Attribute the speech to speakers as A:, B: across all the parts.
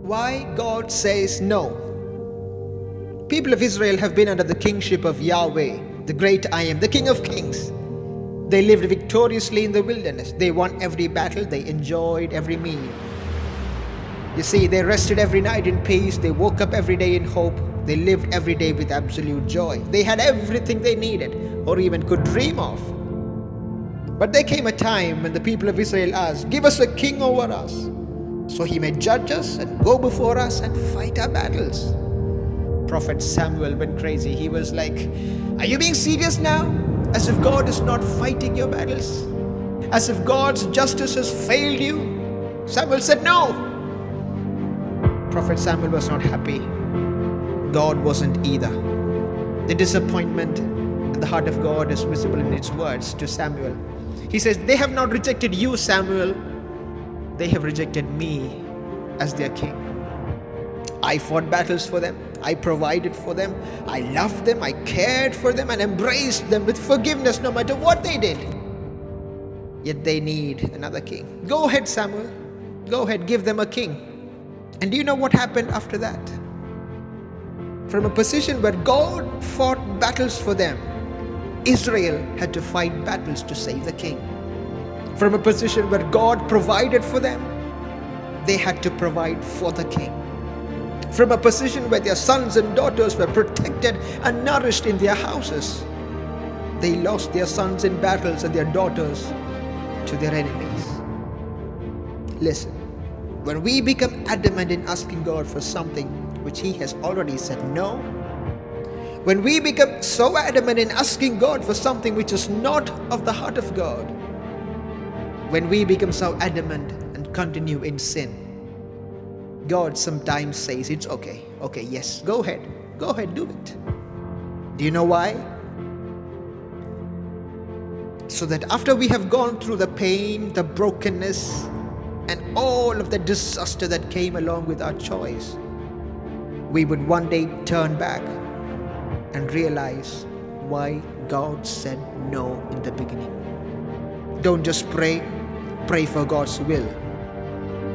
A: Why God says no. People of Israel have been under the kingship of Yahweh, the great I am, the King of Kings. They lived victoriously in the wilderness. They won every battle. They enjoyed every meal. You see, they rested every night in peace. They woke up every day in hope. They lived every day with absolute joy. They had everything they needed or even could dream of. But there came a time when the people of Israel asked, "Give us a king over us, so he may judge us and go before us and fight our battles." Prophet Samuel went crazy. He was like, "Are you being serious now? As if God is not fighting your battles? As if God's justice has failed you?" Samuel said no. Prophet Samuel was not happy. God wasn't either. The disappointment in the heart of God is visible in its words to Samuel. He says, "They have not rejected you, Samuel. They have rejected me as their king. I fought battles for them. I provided for them. I loved them. I cared for them and embraced them with forgiveness no matter what they did. Yet they need another king. Go ahead, Samuel. Go ahead, give them a king." And do you know what happened after that? From a position where God fought battles for them, Israel had to fight battles to save the king. From a position where God provided for them, they had to provide for the king. From a position where their sons and daughters were protected and nourished in their houses, they lost their sons in battles and their daughters to their enemies. Listen, when we become adamant in asking God for something which He has already said no, when we become so adamant in asking God for something which is not of the heart of God, when we become so adamant and continue in sin, God sometimes says, "It's okay. Okay, yes, go ahead, do it." Do you know why? So that after we have gone through the pain, the brokenness, and all of the disaster that came along with our choice, we would one day turn back and realize why God said no in the beginning. Don't just pray for God's will.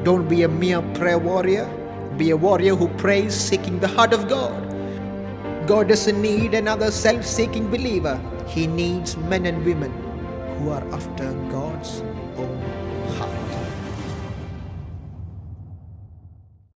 A: Don't be a mere prayer warrior. Be a warrior who prays seeking the heart of God. God doesn't need another self-seeking believer. He needs men and women who are after God's